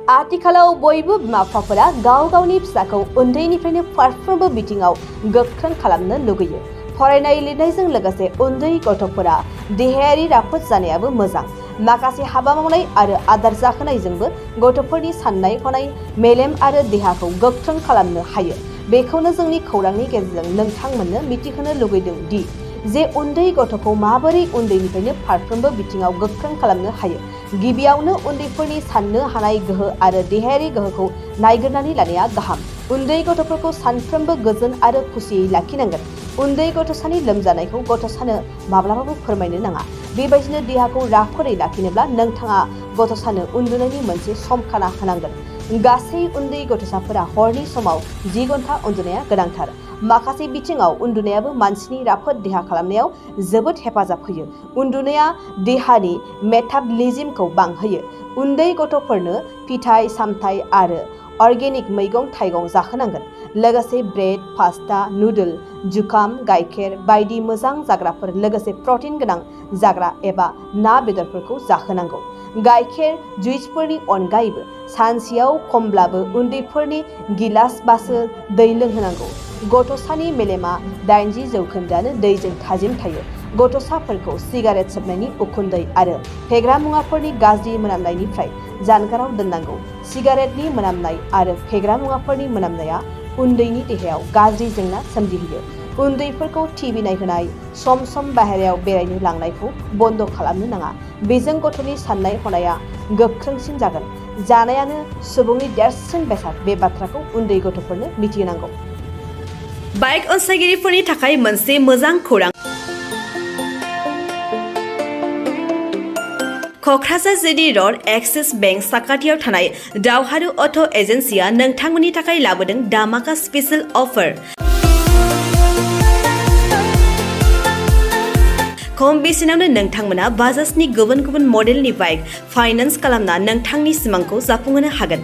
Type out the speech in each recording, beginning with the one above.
आथिखालाव बयबो बिमा-बिफाफोरा गाव गावनि फिसाखौ उन्दैनिफ्रायनो फारफ्रोमबो बिथिङाव गोख्रों खालामनो लुगैयो। फरायनाय लिरनायजों लोगोसे उन्दै गथ'फोरा देहायारि राफोद जानायाबो मोजां। माखासे हाबा मावनाय आरो आदार जाहोनायजोंबो गथ'फोरनि साननाय हनाय, मेलेम आरो देहाखौ गोख्रों खालामनो हायो। बेखौनो जोंनि खौरांनि गेजेरजों नोंथांमोननो मिथिहोनो लुगैदों दि जे उन्दै गथ'खौ माबोरै उन्दैनिफ्रायनो फारफ्रोमबो बिथिङाव गोख्रों खालामनो हायो। गिबियावनो उन्दैफोरनि साननो हानाय गोहो आरो देहायारि गोहोखौ नायग्रोनानै लानाया गाहाम। उन्दै गथ'फोरखौ सानफ्रोमबो गोजोन आरो खुसियै लाखिनांगोन। उन्दै गथ'सानि लोमजानायखौ गथ'सानो माब्लाबाबो फोरमायनो नाङा। बेबायदिनो देहाखौ राफोदै लाखिनोब्ला नोंथाङा गथ'सानो उन्दुनायनि मोनसे सम खाना होनांगोन। गासै उन्दै गथ'साफोरा हरनि समाव 10 घन्टा उन्दुनाया गोनांथार। माखासे बिथिङाव उन्दुनायाबो मानसिनि राफोद देहा खालामनायाव जोबोद हेफाजाब होयो। उन्दुनाया देहानि मेटाबलिज्मखौ बांहोयो। उन्दै गथ'फोरनो फिथाइ सामथाइ आरो अर्गेनिक मैगं-थाइगं जाहोनांगोन। लोगोसे ब्रेड, पास्ता, नुडल, जुखाम, गाइखेर बायदि मोजां जाग्राफोर लोगोसे प्रटिन गोनां जाग्रा एबा ना बेदरफोरखौ जाहोनांगौ। गाइखेर जुइसफोरनि अनगायैबो सानसेयाव खमब्लाबो उन्दैफोरनि गिलासबासो दै लोंहोनांगौ। गथ'सानि मेलेमा 80% दैजों थाजिम थायो। गथ'साफोरखौ सिगारेट सोबनायनि उखुन्दै आरो फेग्रा मुवाफोरनि गाज्रि मोनामनायनिफ्राय जानगाराव दोननांगौ। सिगारेटनि मोनामनाय आरो फेग्रा मुवाफोरनि मोनामनाया उन्दैनि देहायाव गाज्रि जेंना सोमजिहोयो। उन्दैफोरखौ टिभि नायहोनाय, सम सम बाहेरायाव बेरायनो लांनायखौ बन्द खालामनो नाङा। बेजों गथ'नि साननाय हनाया गोख्रोंसिन जागोन। जानायानो सुबुंनि देरसिन बेसाद बे बाथ्राखौ उन्दै गथ'फोरनो मिथिहोनांगौ। बाइक अनसायगिरिफोरनि थाखाय मोनसे मोजां खौरां। Kokrajhar GD road axis bank साखाथियाव थानाय दावहारु अट' एजेन्सिया नोंथांमोननि थाखाय लाबोदों धामाका स्पेशेल अफार। खम बेसेनावनो नोंथांमोना बाजाजनि गुबुन गुबुन मडेलनि बाइक फाइनान्स खालामना नोंथांनि सिमांखौ जाफुंहोनो हागोन।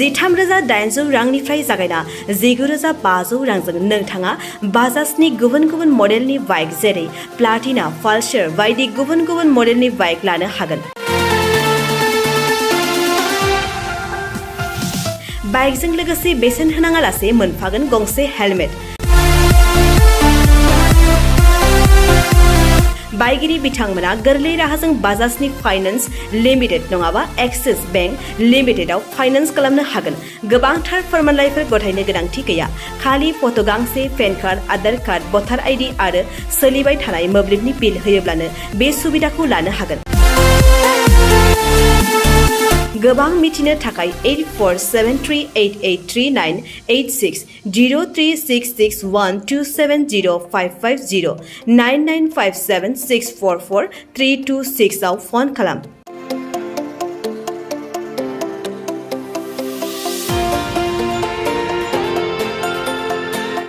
13,800 रांनिफ्राय जागायना 19,500 रांजों नोंथाङा बाजाजनि गुबुन गुबुन मडेलनि बाइक जेरै प्लाटिना, पालसार बायदि गुबुन गुबुन मडेलनि बाइक लानो हागोन। बाइकजों लोगोसे बेसेन होनाङालासे मोनफागोन गंसे हेलमेट। बाइगिरि बिथांमोना गोरलै राहाजों बाजाजनि फाइनान्स लिमिटेड नङाबा एक्सिस बेंक लिमिटेडआव फाइनान्स खालामनो हागोन। गोबांथार फोरमानलाइफोर गथायनो गोनांथि गैया। खालि फट' गांसे, पेन कार्ड, आधार कार्ड, भटार आइडि आरो सोलिबाय थानाय मोब्लिबनि बिल होयोब्लानो बे सुबिदाखौ लानो हागोन। गोबां मिथिनो थाखाय 8473883986 03661270550 9957644326 आव फन खालाम।